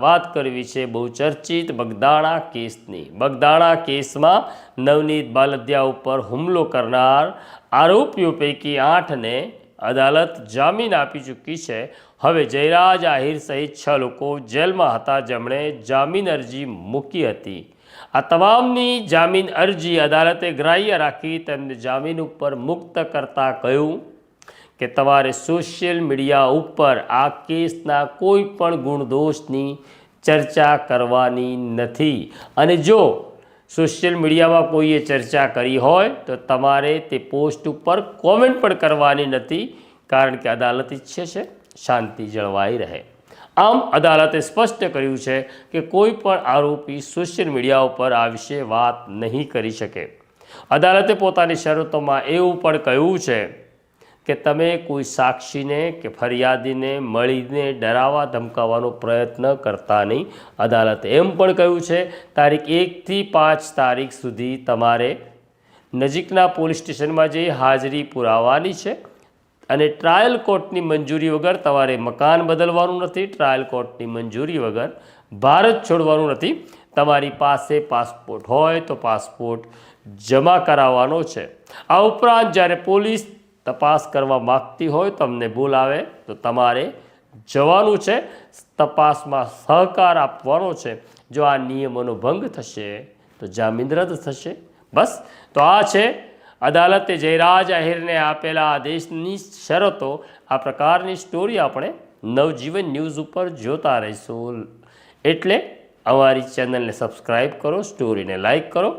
વાત કરવી છે બહુચર્ચિત બગદાણા કેસની। બગદાણા કેસમાં નવનીત બાલદિયા ઉપર હુમલો કરનાર આરોપીઓ પૈકી 8ને અદાલત જામીન આપી ચૂકી છે। હવે જયરાજ આહિર સહિત 6 લોકો જેલમાં હતા જેમણે જામીન અરજી મૂકી હતી। આ તમામની જામીન અરજી અદાલતે ગ્રાહ્ય રાખી તેમને જામીન ઉપર મુક્ત કરતા કહ્યું કે તમારે સોશિયલ મીડિયા ઉપર આ કેસના કોઈ પણ ગુણદોષની ચર્ચા કરવાની નથી અને જો સોશિયલ મીડિયામાં કોઈએ ચર્ચા કરી હોય તો તમારે તે પોસ્ટ ઉપર કોમેન્ટ પણ કરવાની નથી, કારણ કે અદાલત ઈચ્છે છે શાંતિ જળવાઈ રહે। આમ અદાલતે સ્પષ્ટ કર્યું છે કે કોઈ પણ આરોપી સોશિયલ મીડિયા ઉપર આ વિશે વાત નહીં કરી શકે। અદાલતે પોતાની શરતોમાં એવું પણ કહ્યું છે કે તમે કોઈ સાક્ષીને કે ફરિયાદીને મળીને ડરાવવા ધમકાવવાનો પ્રયત્ન કરતા નહીં। અદાલતે એમ પણ કહ્યું છે તારીખ 1 થી 5 તારીખ સુધી તમારે નજીકના પોલીસ સ્ટેશનમાં જઈ હાજરી પુરાવવાની છે અને ટ્રાયલ કોર્ટની મંજૂરી વગર તમારે મકાન બદલવાનું નથી, ટ્રાયલ કોર્ટની મંજૂરી વગર ભારત છોડવાનું નથી। તમારી પાસે પાસપોર્ટ હોય તો પાસપોર્ટ જમા કરાવવાનો છે। આ ઉપરાંત જ્યારે પોલીસ તપાસ કરવા માગતી હોય તમને બોલાવે તો તમારે જવાનું છે, તપાસમાં સહકાર આપવાનો છે। જો આ નિયમોનો ભંગ થશે તો જામીન રદ થશે। બસ તો આ છે અદાલતે જયરાજ આહિરને આપેલા આદેશની શરતો। આ પ્રકારની સ્ટોરી આપણે નવજીવન ન્યૂઝ ઉપર જોતા રહીશું, એટલે અમારી ચેનલને સબસ્ક્રાઈબ કરો, સ્ટોરીને લાઈક કરો।